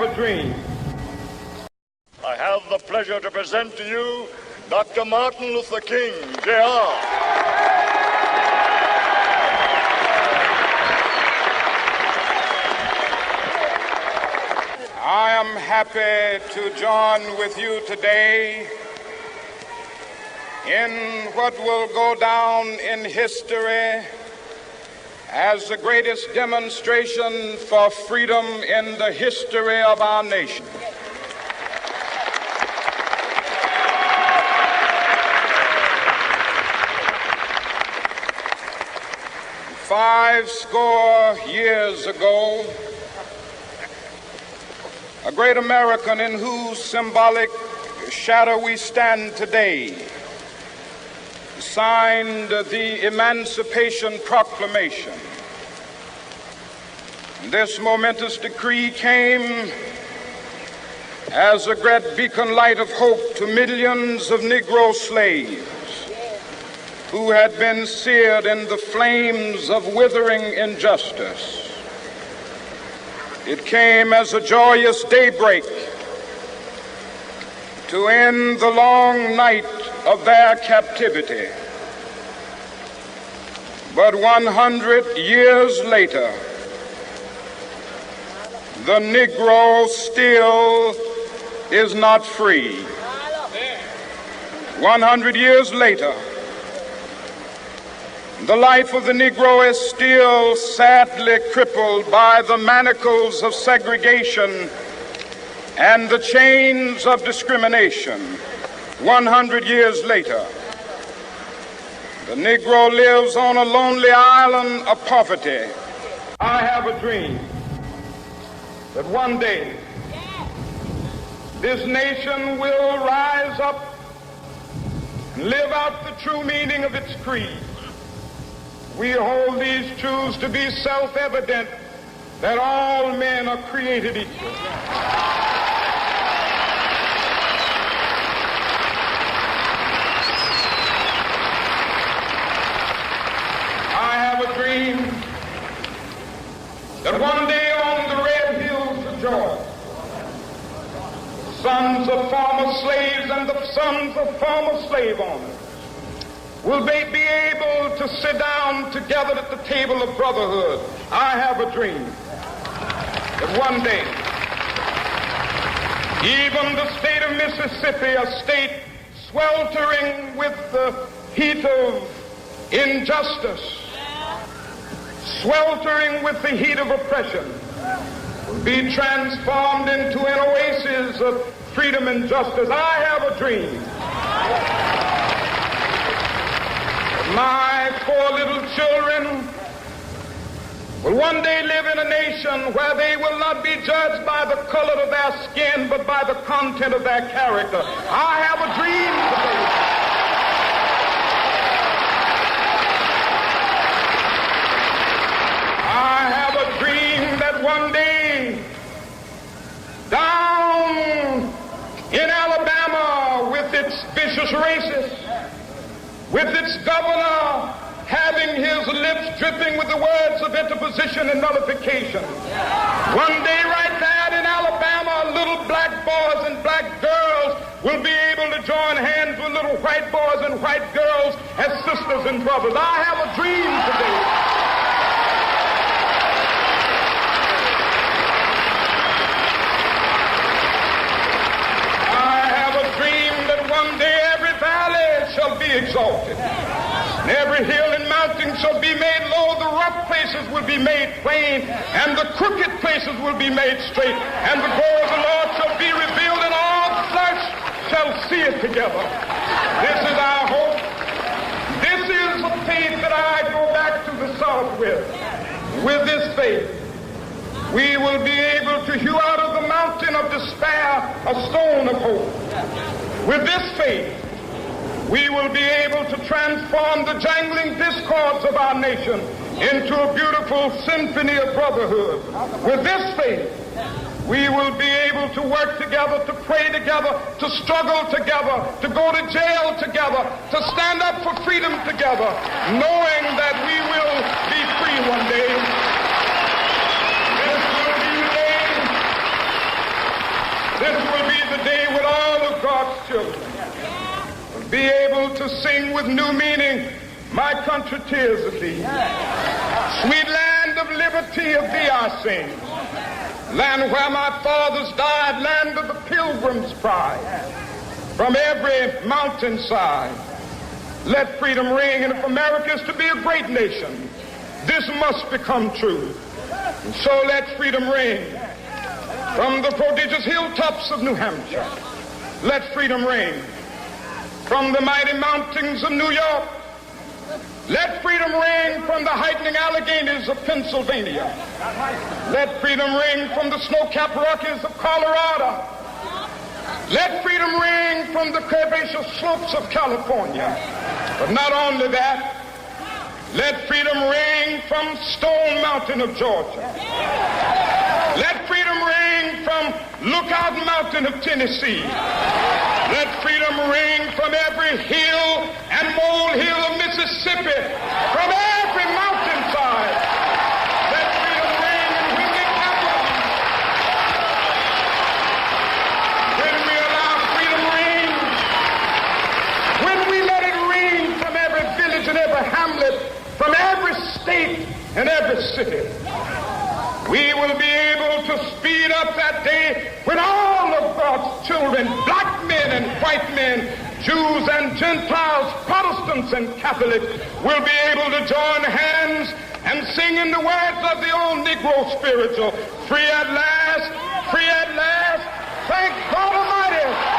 a dream. I have the pleasure to present to you Dr. Martin Luther King, Jr. I am happy to join with you today in what will go down in history as the greatest demonstration for freedom in the history of our nation. Five score years ago, a great American in whose symbolic shadow we stand today signed the Emancipation Proclamation. This momentous decree came as a great beacon light of hope to millions of Negro slaves who had been seared in the flames of withering injustice. It came as a joyous daybreak to end the long night of their captivity. But 100 years later, the Negro still is not free. 100 years later, the life of the Negro is still sadly crippled by the manacles of segregation and the chains of discrimination. 100 years later, the Negro lives on a lonely island of poverty. I have a dream that one day this nation will rise up and live out the true meaning of its creed. We hold these truths to be self-evident, that all men are created equal. I have a dream that one day on the red hills of Georgia, sons of former slaves and the sons of former slave owners will they be able to sit down together at the table of brotherhood. I have a dream that one day, even the state of Mississippi, a state sweltering with the heat of injustice, sweltering with the heat of oppression, will be transformed into an oasis of freedom and justice. I have a dream. My four little children will one day live in a nation where they will not be judged by the color of their skin, but by the content of their character. I have a dream today. I have a dream that one day, down in Alabama with its vicious racists, with its governor having his lips dripping with the words of interposition and nullification. One day right there in Alabama, little black boys and black girls will be able to join hands with little white boys and white girls as sisters and brothers. I have a dream today. I have a dream that one day every valley shall be exalted, and every hill and mountain shall be made low. The rough places will be made plain, and the crooked places will be made straight, and the glory of the Lord shall be revealed, and all flesh shall see it together. This is our hope. This is the faith that I go back to the South with. With this faith, we will be able to hew out of the mountain of despair a stone of hope. With this faith, we will be able to transform the jangling discords of our nation into a beautiful symphony of brotherhood. With this faith, we will be able to work together, to pray together, to struggle together, to go to jail together, to stand up for freedom together, knowing that we will be free one day. This will be the day This will be the day when all of God's children will be able to sing with new meaning, my country, tears of thee. Sweet land of liberty, of thee I sing. Land where my fathers died, land of the pilgrim's pride. From every mountainside, let freedom ring. And if America is to be a great nation, this must become true. And so let freedom ring. From the prodigious hilltops of New Hampshire, let freedom ring. From the mighty mountains of New York, let freedom ring. From the heightening Alleghenies of Pennsylvania, let freedom ring. From the snow-capped Rockies of Colorado, let freedom ring. From the curvaceous slopes of California. But not only that, let freedom ring from Stone Mountain of Georgia. Let freedom ring from Lookout Mountain of Tennessee. Let freedom ring from every hill and molehill of Mississippi, from every mountainside. Let freedom ring, and when we capitalize, when we allow freedom ring, when we let it ring from every village and every hamlet, from every state and every city, we will be able to speed up that day when all of God's children, black men and white men, Jews and Gentiles, Protestants and Catholics, will be able to join hands and sing in the words of the old Negro spiritual, free at last, thank God Almighty.